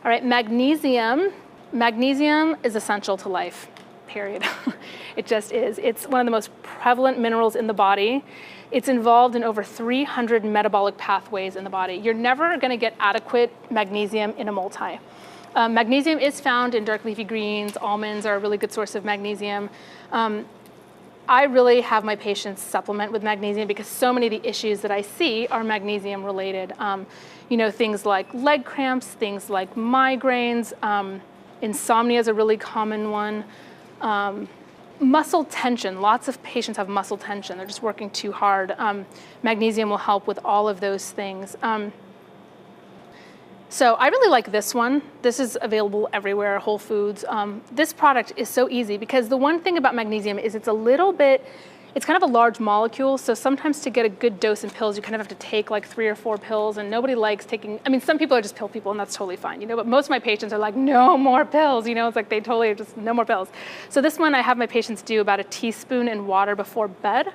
All right, magnesium. Magnesium is essential to life, period. It just is. It's one of the most prevalent minerals in the body. It's involved in over 300 metabolic pathways in the body. You're never going to get adequate magnesium in a multi. Magnesium is found in dark leafy greens. Almonds are a really good source of magnesium. I really have my patients supplement with magnesium because so many of the issues that I see are magnesium related. You know, things like leg cramps, things like migraines, insomnia is a really common one. Muscle tension, lots of patients have muscle tension. They're just working too hard. Magnesium will help with all of those things. So I really like this one. This is available everywhere, Whole Foods. This product is so easy because the one thing about magnesium is it's a little bit, it's kind of a large molecule, so sometimes to get a good dose in pills, you kind of have to take like 3 or 4 pills, and nobody likes taking, I mean, some people are just pill people, and that's totally fine, you know, but most of my patients are like, no more pills, you know, it's like they totally are just, no more pills. So this one I have my patients do about a teaspoon in water before bed,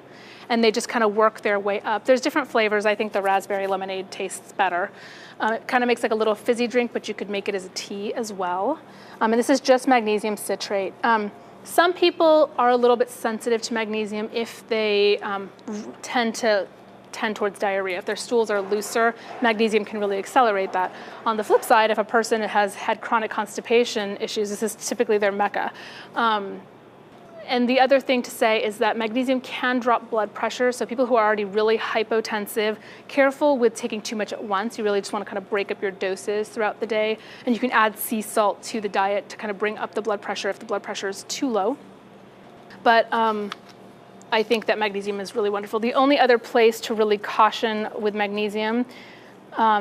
and they just kind of work their way up. There's different flavors. I think the raspberry lemonade tastes better. It kind of makes like a little fizzy drink, but you could make it as a tea as well. And this is just magnesium citrate. Some people are a little bit sensitive to magnesium if they tend towards diarrhea. If their stools are looser, magnesium can really accelerate that. On the flip side, if a person has had chronic constipation issues, this is typically their mecca. And the other thing to say is that magnesium can drop blood pressure. So people who are already really hypotensive, careful with taking too much at once. You really just want to kind of break up your doses throughout the day. And you can add sea salt to the diet to kind of bring up the blood pressure if the blood pressure is too low. But I think that magnesium is really wonderful. The only other place to really caution with magnesium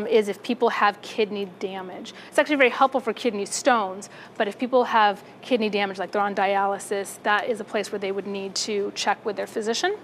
is if people have kidney damage. It's actually very helpful for kidney stones, but if people have kidney damage, like they're on dialysis, that is a place where they would need to check with their physician.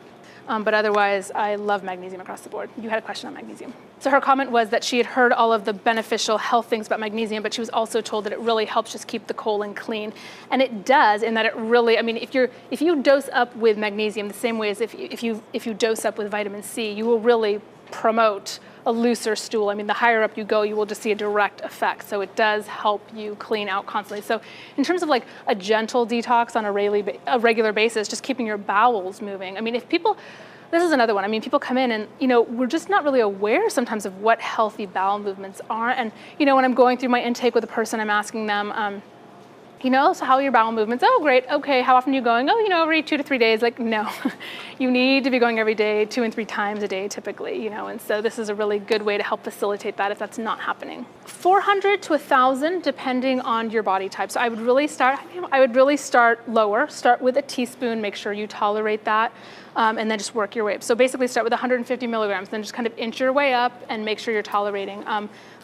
But otherwise, I love magnesium across the board. You had a question on magnesium. So her comment was that she had heard all of the beneficial health things about magnesium, but she was also told that it really helps just keep the colon clean. And it does, in that it really, I mean, if you dose up with magnesium the same way as if you dose up with vitamin C, you will really promote a looser stool. I mean, the higher up you go, you will just see a direct effect. So it does help you clean out constantly. So in terms of like a gentle detox on a regular basis, just keeping your bowels moving. I mean, if people, this is another one. I mean, people come in and, you know, we're just not really aware sometimes of what healthy bowel movements are. And, you know, when I'm going through my intake with a person, I'm asking them, you know, so how are your bowel movements? Oh, great. Okay, how often are you going? Oh, you know, every 2 to 3 days. Like, no, you need to be going every day, 2 and 3 times a day typically, you know, and so this is a really good way to help facilitate that if that's not happening. 400 to 1,000 depending on your body type. So I would really start lower, start with a teaspoon, make sure you tolerate that, and then just work your way up. So basically start with 150 milligrams, then just kind of inch your way up and make sure you're tolerating.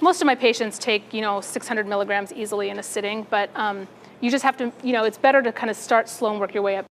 Most of my patients take, you know, 600 milligrams easily in a sitting, but you just have to, you know, it's better to kind of start slow and work your way up.